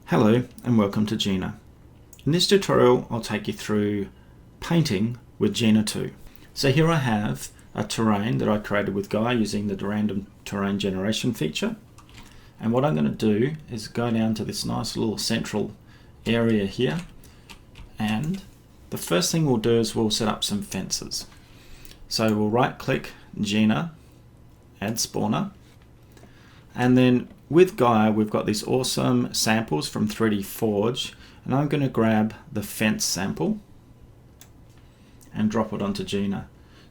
Hello and welcome to GeNa. In this tutorial I'll take you through painting with GeNa 2. So here I have a terrain that I created with Guy using the random terrain generation feature, and what I'm going to do is go down to this nice little central area here, and the first thing we'll do is we'll set up some fences. So we'll right click GeNa, add spawner, and then with Gaia we've got these awesome samples from 3D Forge, and I'm going to grab the fence sample and drop it onto GeNa.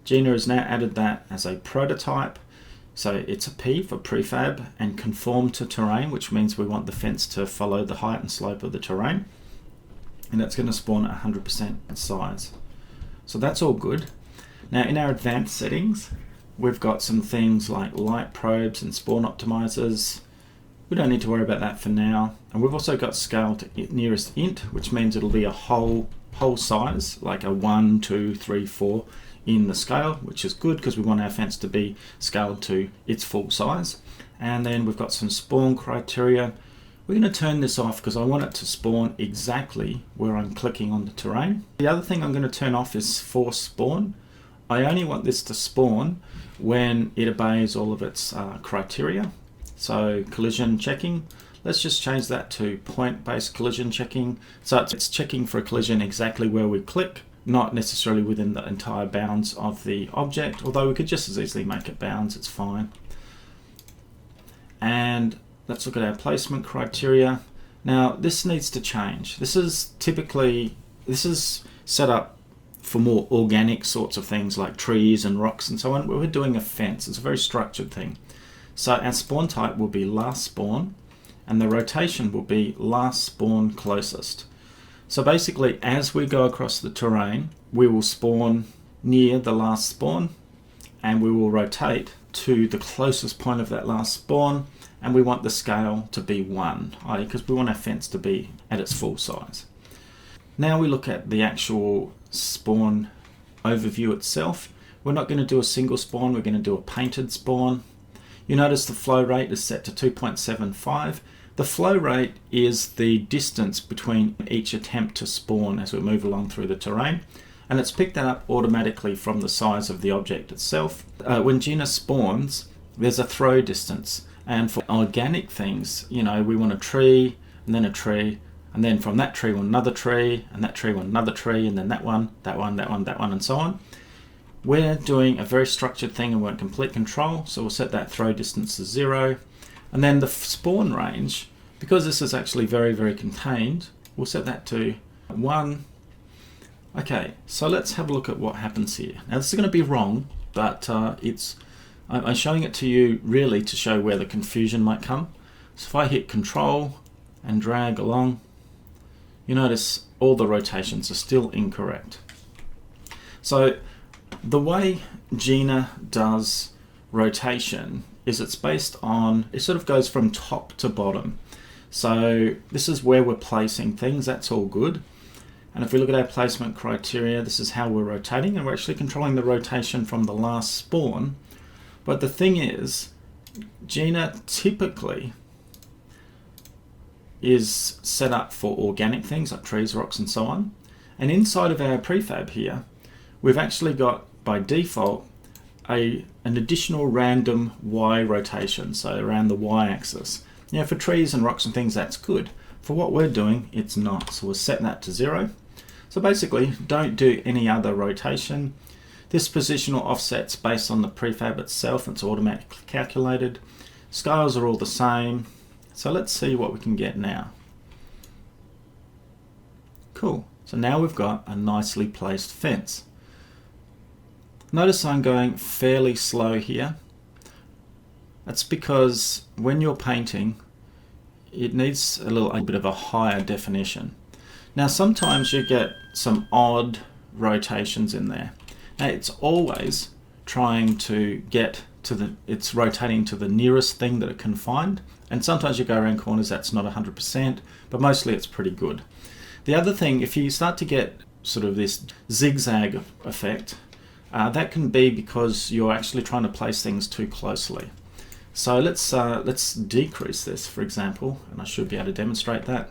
GeNa has now added that as a prototype, so it's a P for prefab and conform to terrain, which means we want the fence to follow the height and slope of the terrain, and that's going to spawn at 100% size. So that's all good. Now in our advanced settings we've got some things like light probes and spawn optimizers. We don't need to worry about that for now. And we've also got scale to nearest int, which means it'll be a whole size, like a 1, 2, 3, 4 in the scale, which is good because we want our fence to be scaled to its full size. And then we've got some spawn criteria. We're going to turn this off because I want it to spawn exactly where I'm clicking on the terrain. The other thing I'm going to turn off is force spawn. I only want this to spawn when it obeys all of its criteria. So collision checking, let's just change that to point-based collision checking. So it's checking for a collision exactly where we click, not necessarily within the entire bounds of the object, although we could just as easily make it bounds, it's fine. And let's look at our placement criteria. Now this needs to change. This is set up for more organic sorts of things like trees and rocks and so on. We're doing a fence, it's a very structured thing. So our spawn type will be last spawn, and the rotation will be last spawn closest. So basically as we go across the terrain, we will spawn near the last spawn, and we will rotate to the closest point of that last spawn, and we want the scale to be 1, because we want our fence to be at its full size. Now we look at the actual spawn overview itself. We're not going to do a single spawn, we're going to do a painted spawn. You notice the flow rate is set to 2.75. The flow rate is the distance between each attempt to spawn as we move along through the terrain, and it's picked that up automatically from the size of the object itself. When GeNa spawns, there's a throw distance, and for organic things, we want a tree, and then a tree, and then from that tree another tree, and that tree another tree, and then that one, and so on. We're doing a very structured thing and we're in complete control, so we'll set that throw distance to 0. And then the spawn range, because this is actually very, very contained, we'll set that to 1. Okay, so let's have a look at what happens here. Now this is going to be wrong, but I'm showing it to you really to show where the confusion might come. So if I hit Control and drag along, you notice all the rotations are still incorrect. So the way GeNa does rotation is it's based on, it sort of goes from top to bottom. So this is where we're placing things, that's all good. And if we look at our placement criteria, this is how we're rotating, and we're actually controlling the rotation from the last spawn. But the thing is, GeNa typically is set up for organic things like trees, rocks and so on. And inside of our prefab here, we've actually got by default an additional random Y rotation, so around the Y axis. For trees and rocks and things that's good. For what we're doing, it's not, so we'll set that to 0. So basically don't do any other rotation. This positional offset's based on the prefab itself, it's automatically calculated. Scales are all the same, so let's see what we can get now. Cool, so now we've got a nicely placed fence. Notice I'm going fairly slow here. That's because when you're painting, it needs a bit of a higher definition. Now sometimes you get some odd rotations in there. Now it's always trying to get to it's rotating to the nearest thing that it can find. And sometimes you go around corners that's not 100%, but mostly it's pretty good. The other thing, if you start to get sort of this zigzag effect, that can be because you're actually trying to place things too closely. So let's decrease this, for example, and I should be able to demonstrate that.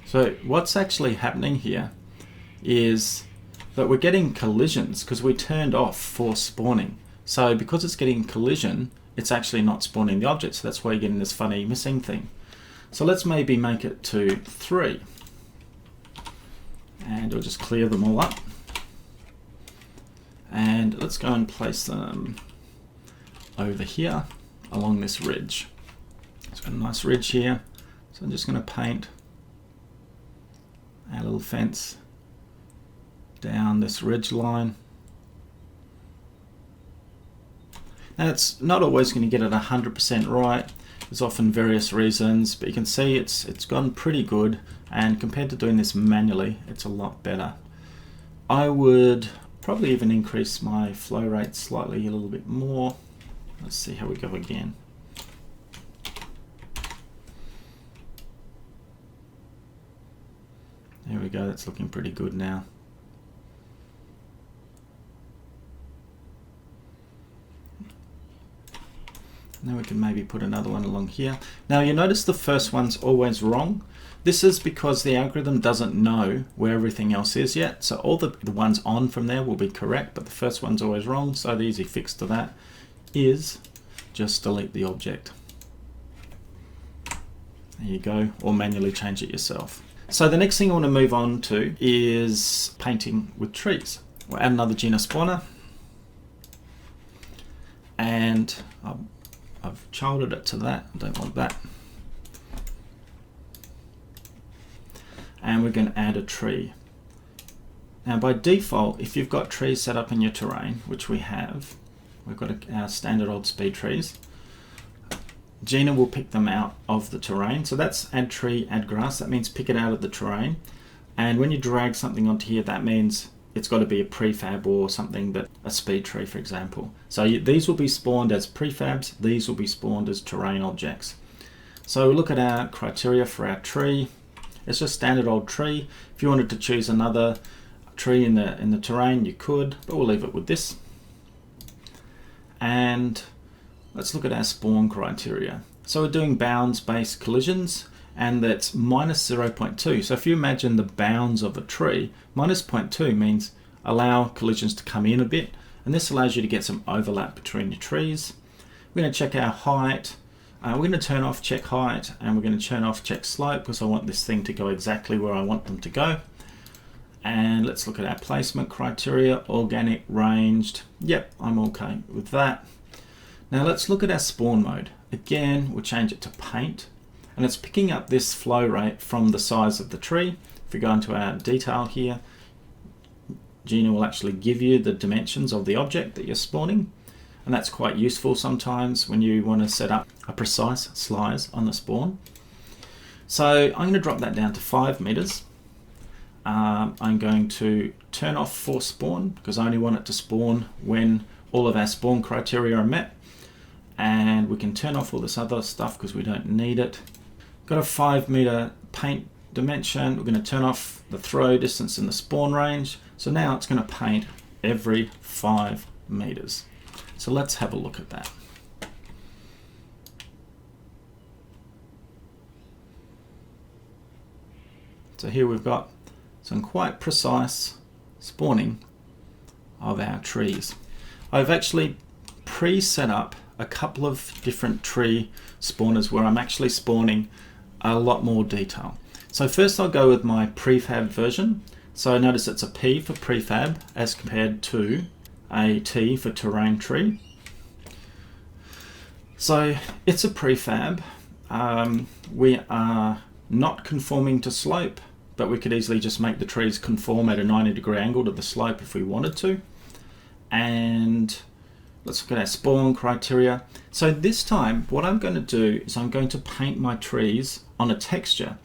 So what's actually happening here is that we're getting collisions because we turned off force spawning. So because it's getting collision, it's actually not spawning the object, so that's why you're getting this funny missing thing. So let's maybe make it to 3. And we'll just clear them all up. And let's go and place them over here along this ridge. It's got a nice ridge here. So I'm just going to paint our little fence down this ridge line. Now it's not always going to get it 100% right. There's often various reasons, but you can see it's gone pretty good, and compared to doing this manually, it's a lot better. I would probably even increase my flow rate slightly a little bit more. Let's see how we go again. There we go, that's looking pretty good now. Now we can maybe put another one along here. Now you notice the first one's always wrong. This is because the algorithm doesn't know where everything else is yet. So all the ones on from there will be correct, but the first one's always wrong. So the easy fix to that is just delete the object. There you go, or manually change it yourself. So the next thing I want to move on to is painting with trees. We'll add another GeNa spawner. And I've childed it to that, I don't want that. And we're going to add a tree. Now by default, if you've got trees set up in your terrain, which we have, we've got our standard old speed trees, GeNa will pick them out of the terrain. So that's add tree, add grass, that means pick it out of the terrain. And when you drag something onto here, that means it's got to be a prefab or something, that a speed tree, for example. So these will be spawned as prefabs, these will be spawned as terrain objects. So look at our criteria for our tree. It's just standard old tree. If you wanted to choose another tree in the terrain, you could, but we'll leave it with this. And let's look at our spawn criteria. So we're doing bounds-based collisions, and that's minus 0.2. So if you imagine the bounds of a tree, minus 0.2 means allow collisions to come in a bit, and this allows you to get some overlap between your trees. We're going to check our height. We're going to turn off check height, and we're going to turn off check slope because I want this thing to go exactly where I want them to go. And let's look at our placement criteria, organic, ranged. Yep, I'm okay with that. Now let's look at our spawn mode. Again, we'll change it to paint. And it's picking up this flow rate from the size of the tree. If we go into our detail here, GeNa will actually give you the dimensions of the object that you're spawning. And that's quite useful sometimes when you want to set up a precise slice on the spawn. So I'm going to drop that down to 5 meters. I'm going to turn off force spawn because I only want it to spawn when all of our spawn criteria are met. And we can turn off all this other stuff because we don't need it. Got a 5 meter paint dimension. We're going to turn off the throw distance in the spawn range. So now it's going to paint every 5 meters. So let's have a look at that. So here we've got some quite precise spawning of our trees. I've actually pre-set up a couple of different tree spawners where I'm actually spawning a lot more detail. So first I'll go with my prefab version. So notice it's a P for prefab as compared to a T for terrain tree. So it's a prefab. We are not conforming to slope, but we could easily just make the trees conform at a 90-degree angle to the slope if we wanted to. And let's look at our spawn criteria. So this time, what I'm going to do is I'm going to paint my trees on a texture.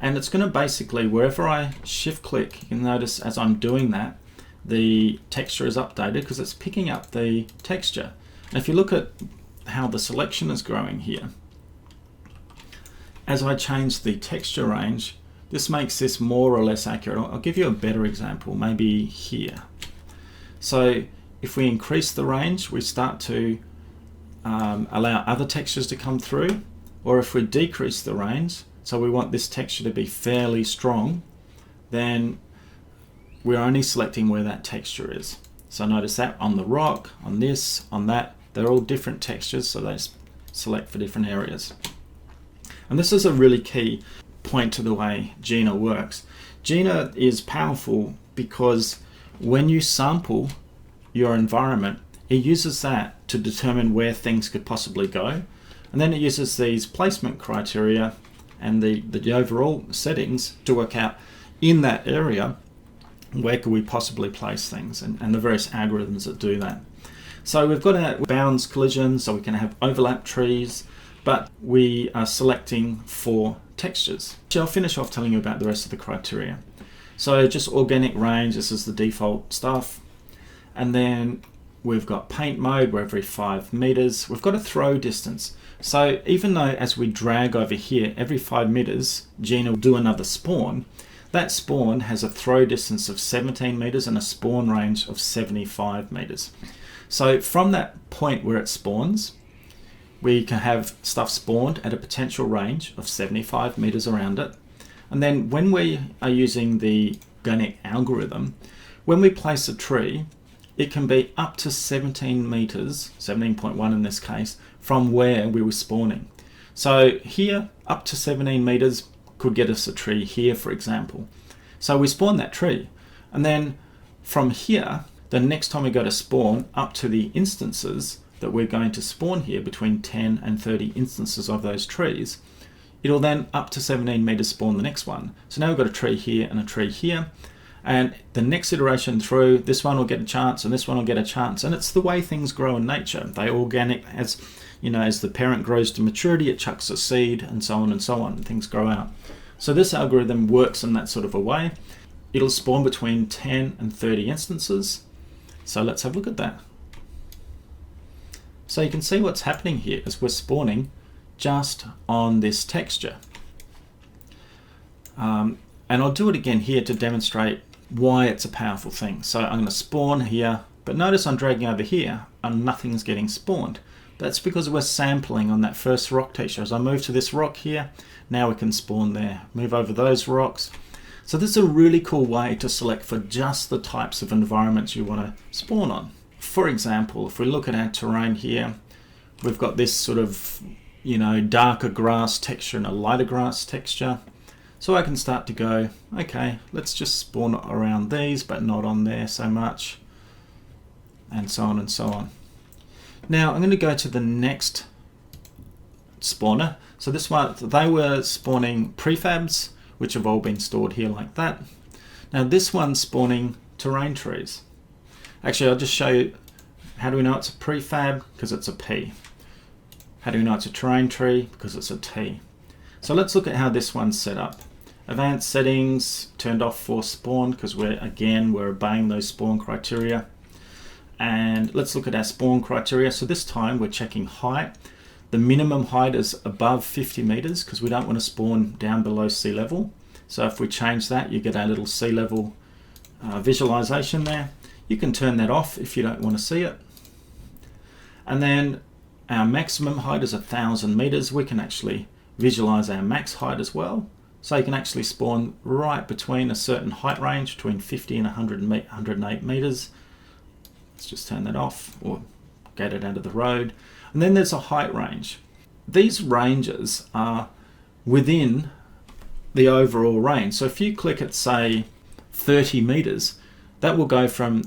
And it's going to basically, wherever I shift click, you can notice as I'm doing that, the texture is updated because it's picking up the texture. And if you look at how the selection is growing here, as I change the texture range, this makes this more or less accurate. I'll give you a better example, maybe here. So if we increase the range, we start to allow other textures to come through, or if we decrease the range, so we want this texture to be fairly strong, then we're only selecting where that texture is. So notice that on the rock, on this, on that, they're all different textures, so they select for different areas. And this is a really key point to the way GeNa works. GeNa is powerful because when you sample your environment, it uses that to determine where things could possibly go. And then it uses these placement criteria and the overall settings to work out in that area where could we possibly place things, and the various algorithms that do that. So we've got our bounds collision, so we can have overlap trees, but we are selecting for textures. So I'll finish off telling you about the rest of the criteria. So just organic range, this is the default stuff. And then we've got paint mode, we're every 5 meters. We've got a throw distance. So even though as we drag over here, every 5 meters, GeNa will do another spawn, that spawn has a throw distance of 17 meters and a spawn range of 75 meters. So from that point where it spawns, we can have stuff spawned at a potential range of 75 meters around it. And then when we are using the organic algorithm, when we place a tree, it can be up to 17 meters, 17.1 in this case, from where we were spawning. So here, up to 17 meters could get us a tree here, for example. So we spawn that tree, and then from here, the next time we go to spawn up to the instances that we're going to spawn here, between 10 and 30 instances of those trees, it'll then up to 17 meters spawn the next one. So now we've got a tree here and a tree here, and the next iteration through, this one will get a chance and this one will get a chance. And it's the way things grow in nature. They organic, as you know, as the parent grows to maturity, it chucks a seed and so on, and things grow out. So this algorithm works in that sort of a way. It'll spawn between 10 and 30 instances. So let's have a look at that. So you can see what's happening here as we're spawning just on this texture. And I'll do it again here to demonstrate why it's a powerful thing. So I'm going to spawn here, but notice I'm dragging over here and nothing's getting spawned. That's because we're sampling on that first rock texture. As I move to this rock here, now we can spawn there. Move over those rocks. So this is a really cool way to select for just the types of environments you want to spawn on. For example, if we look at our terrain here, we've got this sort of, you know, darker grass texture and a lighter grass texture. So I can start to go, okay, let's just spawn around these, but not on there so much, and so on and so on. Now I'm going to go to the next spawner. So this one, they were spawning prefabs, which have all been stored here like that. Now this one's spawning terrain trees. Actually, I'll just show you, how do we know it's a prefab? Because it's a P. How do we know it's a terrain tree? Because it's a T. So let's look at how this one's set up. Advanced settings, turned off for spawn, because we're obeying those spawn criteria. And let's look at our spawn criteria. So this time we're checking height. The minimum height is above 50 meters because we don't want to spawn down below sea level. So if we change that, you get our little sea level visualization there. You can turn that off if you don't want to see it. And then our maximum height is 1,000 meters. We can actually visualize our max height as well. So you can actually spawn right between a certain height range, between 50 and 108 meters. Let's just turn that off or get it out of the road. And then there's a height range. These ranges are within the overall range. So if you click at, say, 30 meters, that will go from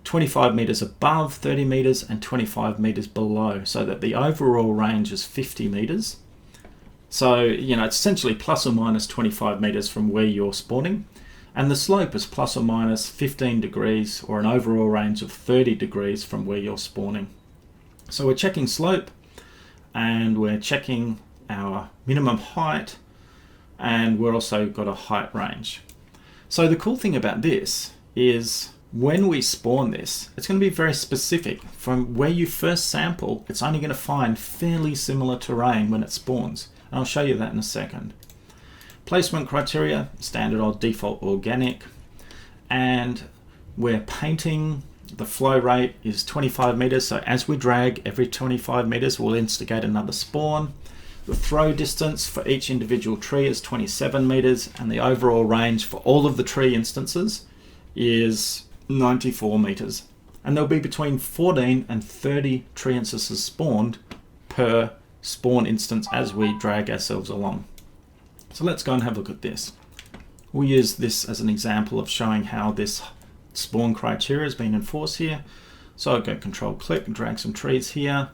25 meters above 30 meters and 25 meters below, so that the overall range is 50 meters. So, you know, it's essentially plus or minus 25 meters from where you're spawning. And the slope is plus or minus 15 degrees, or an overall range of 30 degrees from where you're spawning. So we're checking slope, and we're checking our minimum height, and we're also got a height range. So the cool thing about this is when we spawn this, it's going to be very specific. From where you first sample, it's only going to find fairly similar terrain when it spawns. And I'll show you that in a second. Placement criteria, standard or default organic. And we're painting, the flow rate is 25 meters. So as we drag, every 25 meters we'll instigate another spawn. The throw distance for each individual tree is 27 meters, and the overall range for all of the tree instances is 94 meters. And there'll be between 14 and 30 tree instances spawned per spawn instance as we drag ourselves along. So let's go and have a look at this. We'll use this as an example of showing how this spawn criteria has been enforced here. So I'll go control click and drag some trees here.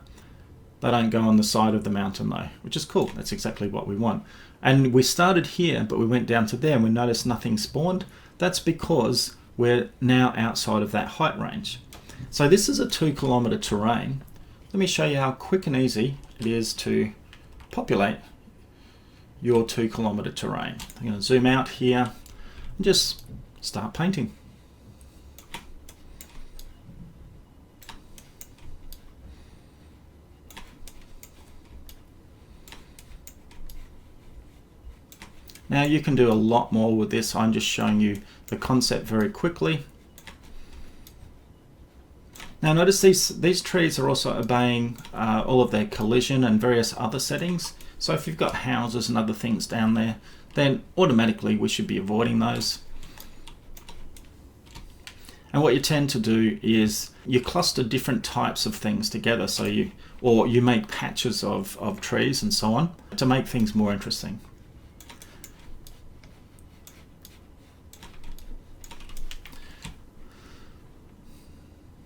They don't go on the side of the mountain though, which is cool. That's exactly what we want. And we started here, but we went down to there and we noticed nothing spawned. That's because we're now outside of that height range. So this is a 2 kilometer terrain. Let me show you how quick and easy it is to populate your 2 kilometer terrain. I'm going to zoom out here and just start painting. Now you can do a lot more with this. I'm just showing you the concept very quickly. Now notice these trees are also obeying all of their collision and various other settings. So if you've got houses and other things down there, then automatically we should be avoiding those. And what you tend to do is you cluster different types of things together. So you make patches of trees and so on to make things more interesting.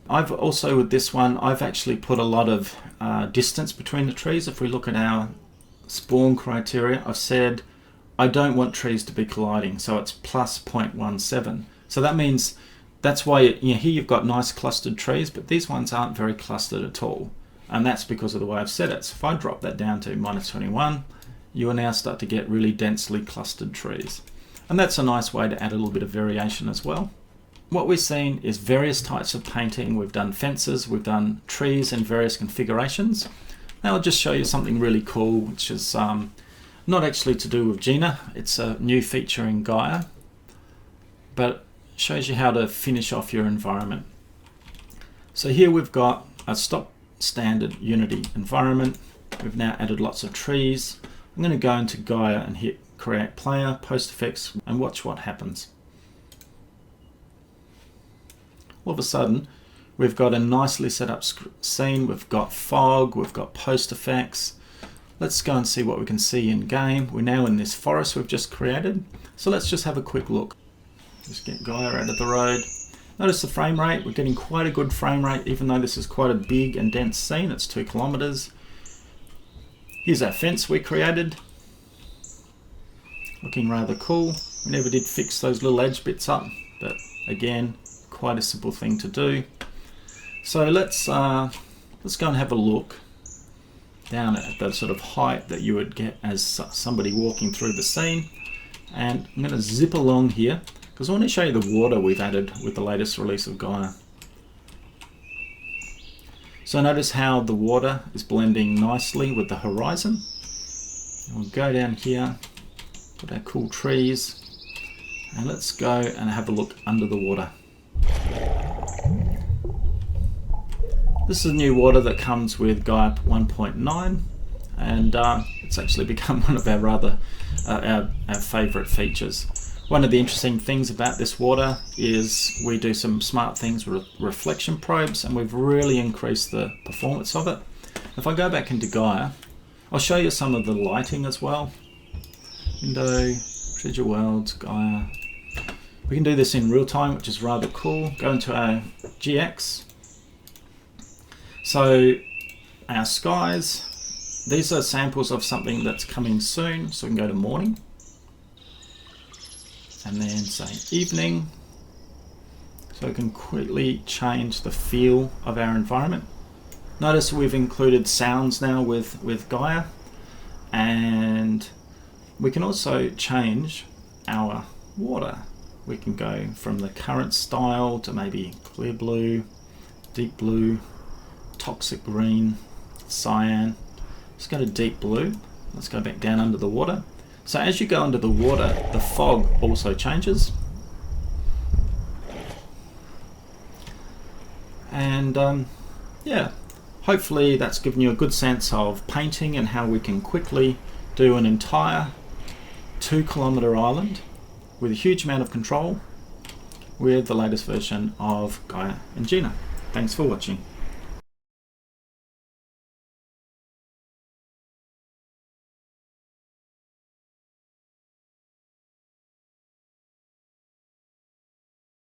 I've also, with this one, I've actually put a lot of distance between the trees. If we look at our spawn criteria, I've said I don't want trees to be colliding, so it's plus 0.17. So that means that's why here you've got nice clustered trees, but these ones aren't very clustered at all. And that's because of the way I've set it. So if I drop that down to minus 21, you will now start to get really densely clustered trees. And that's a nice way to add a little bit of variation as well. What we've seen is various types of painting. We've done fences, we've done trees in various configurations. Now I'll just show you something really cool, which is not actually to do with GeNa. It's a new feature in Gaia, but shows you how to finish off your environment. So here we've got a stock standard Unity environment. We've now added lots of trees. I'm going to go into Gaia and hit create player, post effects, and watch what happens. All of a sudden, we've got a nicely set up scene. We've got fog, we've got post effects. Let's go and see what we can see in game. We're now in this forest we've just created. So let's just have a quick look. Just get Gaia out of the road. Notice the frame rate. We're getting quite a good frame rate, even though this is quite a big and dense scene. It's 2 kilometers. Here's our fence we created. Looking rather cool. We never did fix those little edge bits up, but again, quite a simple thing to do. So let's go and have a look down at the sort of height that you would get as somebody walking through the scene. And I'm going to zip along here because I want to show you the water we've added with the latest release of Gaia. So notice how the water is blending nicely with the horizon. And we'll go down here, put our cool trees, and let's go and have a look under the water. This is new water that comes with Gaia 1.9, and it's actually become one of our favourite features. One of the interesting things about this water is we do some smart things with reflection probes, and we've really increased the performance of it. If I go back into Gaia, I'll show you some of the lighting as well. Window, Treasure Worlds, Gaia. We can do this in real time, which is rather cool. Go into our GX. So our skies, these are samples of something that's coming soon. So we can go to morning and then say evening. So we can quickly change the feel of our environment. Notice we've included sounds now with Gaia, and we can also change our water. We can go from the current style to maybe clear blue, deep blue, toxic green, cyan. Let's go to deep blue. Let's go back down under the water. So as you go under the water, the fog also changes. And yeah, hopefully that's given you a good sense of painting and how we can quickly do an entire 2-kilometer island with a huge amount of control with the latest version of Gaia and GeNa. Thanks for watching.